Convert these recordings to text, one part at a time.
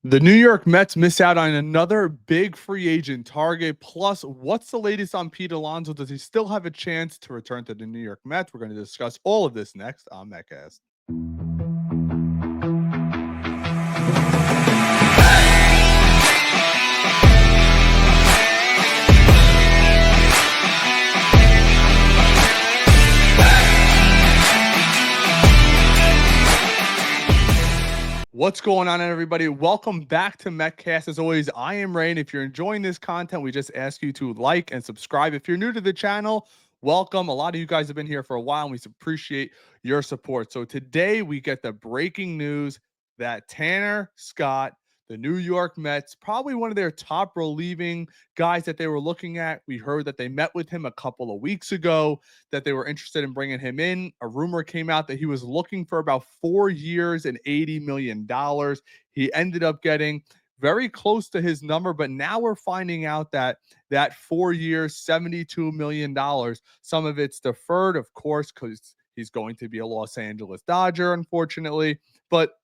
The New York Mets miss out on another big free agent target. Plus, what's the latest on Pete Alonso? Does he still have a chance to return to the New York Mets? We're going to discuss all of this next on Metcast. What's going on, everybody? Welcome back to Metcast. As always, I am Rain. If you're enjoying this content, we just ask you to like and subscribe. If you're new to the channel, welcome. A lot of you guys have been here for a while, and we appreciate your support. So today we get the breaking news that Tanner Scott, the New York Mets, probably one of their top relieving guys that they were looking at. We heard that they met with him a couple of weeks ago, that they were interested in bringing him in. A rumor came out that he was looking for about 4 years and $80 million. He ended up getting very close to his number, but now we're finding out that 4 years, $72 million, some of it's deferred, of course, because he's going to be a Los Angeles Dodger, unfortunately. But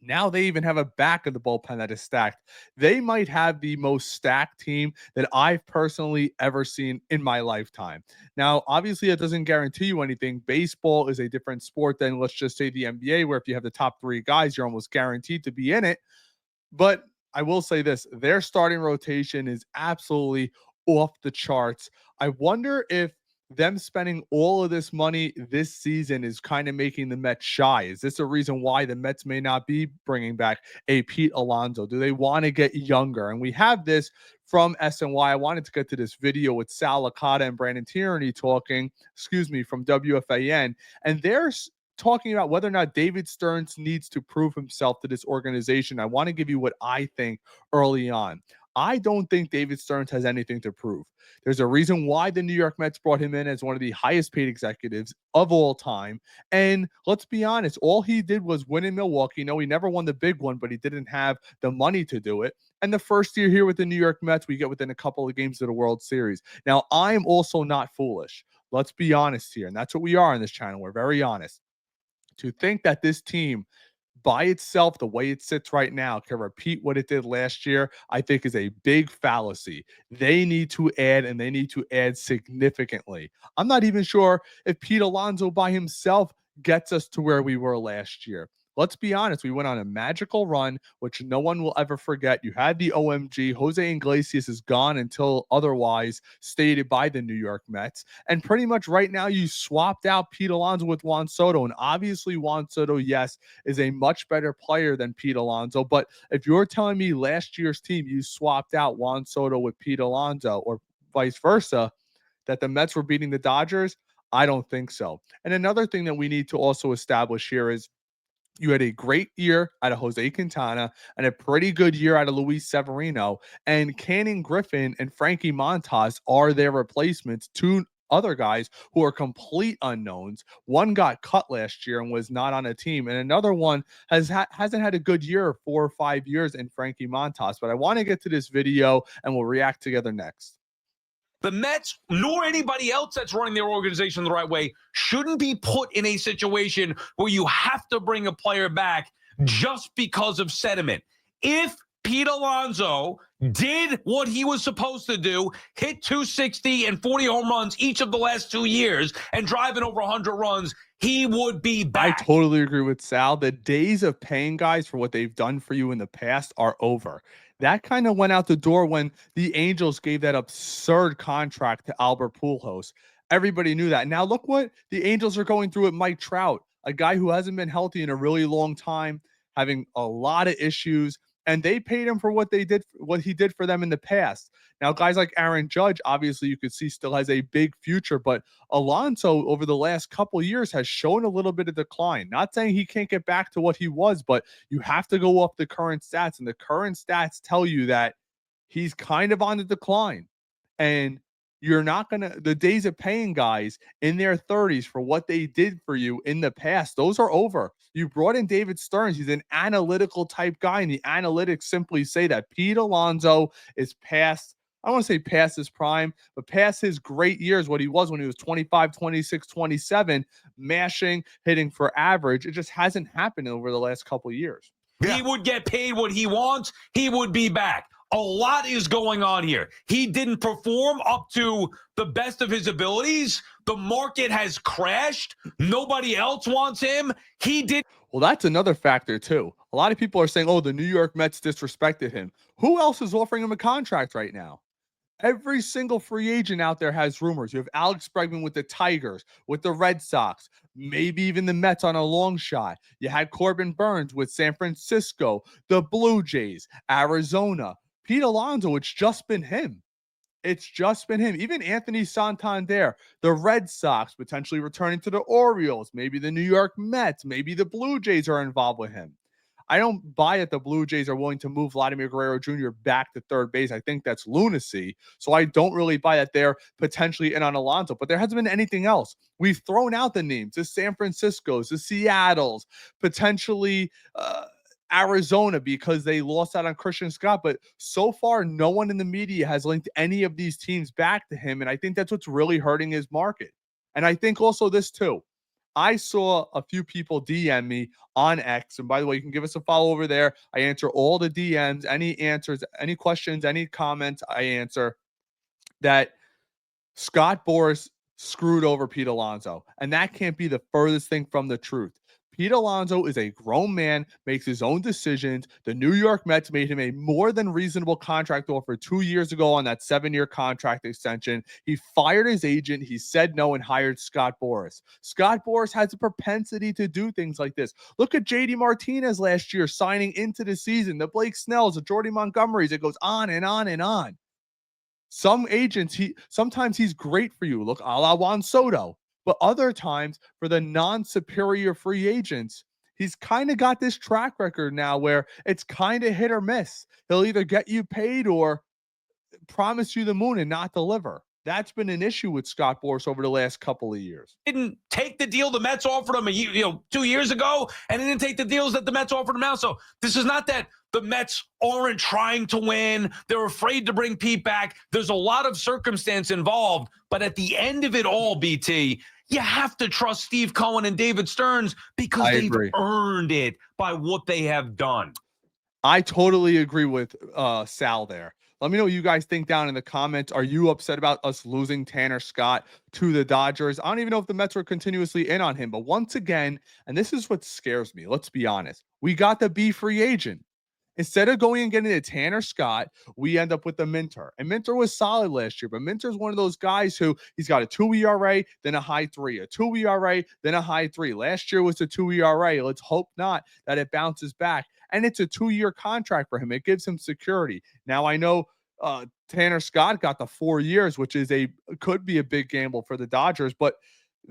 now they even have a back of the bullpen that is stacked. They might have the most stacked team that I've personally ever seen in my lifetime. Now, obviously, it doesn't guarantee you anything. Baseball is a different sport than, let's just say, the NBA, where if you have the top 3 guys, you're almost guaranteed to be in it. But I will say this, their starting rotation is absolutely off the charts. I wonder if them spending all of this money this season is kind of making the Mets shy. Is this a reason why the Mets may not be bringing back a Pete Alonso? Do they want to get younger? And we have this from SNY. I wanted to get to this video with Sal Licata and Brandon Tierney talking, from WFAN. And they're talking about whether or not David Stearns needs to prove himself to this organization. I want to give you what I think early on. I don't think David Stearns has anything to prove. There's a reason why the New York Mets brought him in as one of the highest paid executives of all time. And let's be honest, all he did was win in Milwaukee. No, he never won the big one, but he didn't have the money to do it. And the first year here with the New York Mets, we get within a couple of games of the World Series. Now, I'm also not foolish. Let's be honest here. And that's what we are on this channel. We're very honest. To think that this team by itself, the way it sits right now, can repeat what it did last year, I think is a big fallacy. They need to add, and they need to add significantly. I'm not even sure if Pete Alonso by himself gets us to where we were last year. Let's be honest, we went on a magical run, which no one will ever forget. You had the OMG. Jose Iglesias is gone until otherwise stated by the New York Mets. And pretty much right now, you swapped out Pete Alonso with Juan Soto. And obviously, Juan Soto, yes, is a much better player than Pete Alonso. But if you're telling me last year's team, you swapped out Juan Soto with Pete Alonso or vice versa, that the Mets were beating the Dodgers, I don't think so. And another thing that we need to also establish here is you had a great year out of Jose Quintana and a pretty good year out of Luis Severino. And Canning Griffin and Frankie Montas are their replacements. Two other guys who are complete unknowns. One got cut last year and was not on a team, and another one hasn't had a good year 4 or 5 years in Frankie Montas. But I want to get to this video, and we'll react together next. The Mets, nor anybody else that's running their organization the right way, shouldn't be put in a situation where you have to bring a player back just because of sentiment. If Pete Alonso did what he was supposed to do, hit 260 and 40 home runs each of the last 2 years, and driving over 100 runs, he would be back. I totally agree with Sal. The days of paying guys for what they've done for you in the past are over. That kind of went out the door when the Angels gave that absurd contract to Albert Pujols. Everybody knew that. Now look what the Angels are going through with Mike Trout, a guy who hasn't been healthy in a really long time, having a lot of issues, and they paid him for what he did for them in the past. Now, guys like Aaron Judge, obviously you could see still has a big future, but Alonso over the last couple of years has shown a little bit of decline. Not saying he can't get back to what he was, but you have to go off the current stats, and the current stats tell you that he's kind of on the decline. And you're not going to, the days of paying guys in their 30s for what they did for you in the past, those are over. You brought in David Stearns. He's an analytical type guy, and the analytics simply say that Pete Alonso is past, I don't want to say past his prime, but past his great years, what he was when he was 25, 26, 27, mashing, hitting for average. It just hasn't happened over the last couple of years. He would get paid what he wants. He would be back. A lot is going on here. He didn't perform up to the best of his abilities. The market has crashed. Nobody else wants him. He did. Well, that's another factor too. A lot of people are saying, "Oh, the New York Mets disrespected him." Who else is offering him a contract right now? Every single free agent out there has rumors. You have Alex Bregman with the Tigers, with the Red Sox, maybe even the Mets on a long shot. You had Corbin Burns with San Francisco, the Blue Jays, Arizona. Pete Alonso, it's just been him. It's just been him. Even Anthony Santander, the Red Sox potentially returning to the Orioles, maybe the New York Mets, maybe the Blue Jays are involved with him. I don't buy it the Blue Jays are willing to move Vladimir Guerrero Jr. back to third base. I think that's lunacy. So I don't really buy that they're potentially in on Alonso, but there hasn't been anything else. We've thrown out the names, the San Franciscos, the Seattles, potentially Arizona because they lost out on Christian Scott. But so far, no one in the media has linked any of these teams back to him. And I think that's what's really hurting his market. And I think also this too. I saw a few people DM me on X. And by the way, you can give us a follow over there. I answer all the DMs, any answers, any questions, any comments, I answer. That Scott Boras screwed over Pete Alonso. And that can't be the furthest thing from the truth. Pete Alonso is a grown man, makes his own decisions. The New York Mets made him a more than reasonable contract offer 2 years ago on that 7-year contract extension. He fired his agent. He said no and hired Scott Boras. Scott Boras has a propensity to do things like this. Look at JD Martinez last year signing into the season, the Blake Snells, the Jordy Montgomerys. It goes on and on and on. Some agents, sometimes he's great for you. Look, a la Juan Soto. But other times, for the non-superior free agents, he's kind of got this track record now where it's kind of hit or miss. He'll either get you paid or promise you the moon and not deliver. That's been an issue with Scott Boras over the last couple of years. Didn't take the deal the Mets offered him 2 years ago, and he didn't take the deals that the Mets offered him now. So this is not that the Mets aren't trying to win. They're afraid to bring Pete back. There's a lot of circumstance involved, but at the end of it all, BT, you have to trust Steve Cohen and David Stearns because they've earned it by what they have done. I totally agree with Sal there. Let me know what you guys think down in the comments. Are you upset about us losing Tanner Scott to the Dodgers? I don't even know if the Mets were continuously in on him. But once again, and this is what scares me, let's be honest, we got the B free agent. Instead of going and getting a Tanner Scott, we end up with the Minter. And Minter was solid last year, but Minter's one of those guys who he's got a 2 ERA, then a high 3, a 2 ERA, then a high 3. Last year was a 2 ERA. Let's hope not that it bounces back. And it's a 2-year contract for him. It gives him security. Now I know Tanner Scott got the 4 years, which is could be a big gamble for the Dodgers, but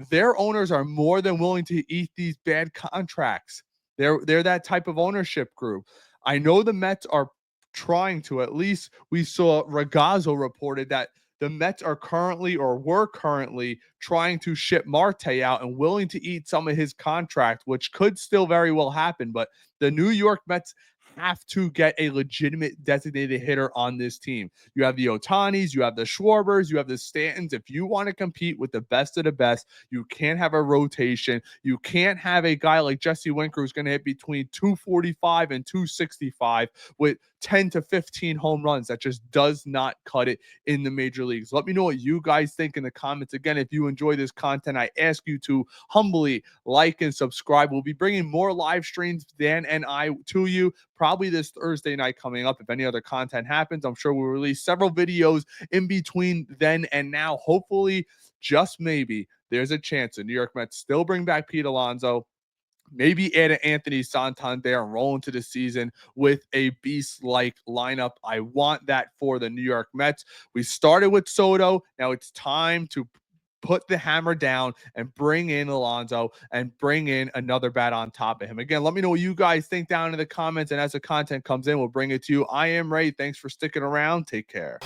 their owners are more than willing to eat these bad contracts. They're that type of ownership group. I know the Mets are trying to, at least we saw Ragazzo reported that the Mets are currently or were currently trying to ship Marte out and willing to eat some of his contract, which could still very well happen. But the New York Mets have to get a legitimate designated hitter on this team. You have the Otanis, you have the Schwarbers, you have the Stantons. If you want to compete with the best of the best, you can't have a rotation. You can't have a guy like Jesse Winker who's going to hit between 245 and 265 with 10 to 15 home runs. That just does not cut it in the major leagues. Let me know what you guys think in the comments. Again, if you enjoy this content, I ask you to humbly like and subscribe. We'll be bringing more live streams, Dan and I, to you probably this Thursday night coming up. If any other content happens, I'm sure we'll release several videos in between then and now. Hopefully, just maybe, there's a chance the New York Mets still bring back Pete Alonso, maybe add an Anthony Santander and roll into the season with a beast-like lineup. I want that for the New York Mets. We started with Soto. Now it's time to put the hammer down and bring in Alonso and bring in another bat on top of him. Again, let me know what you guys think down in the comments, and as the content comes in, we'll bring it to you. I am Ray. Thanks for sticking around. Take care.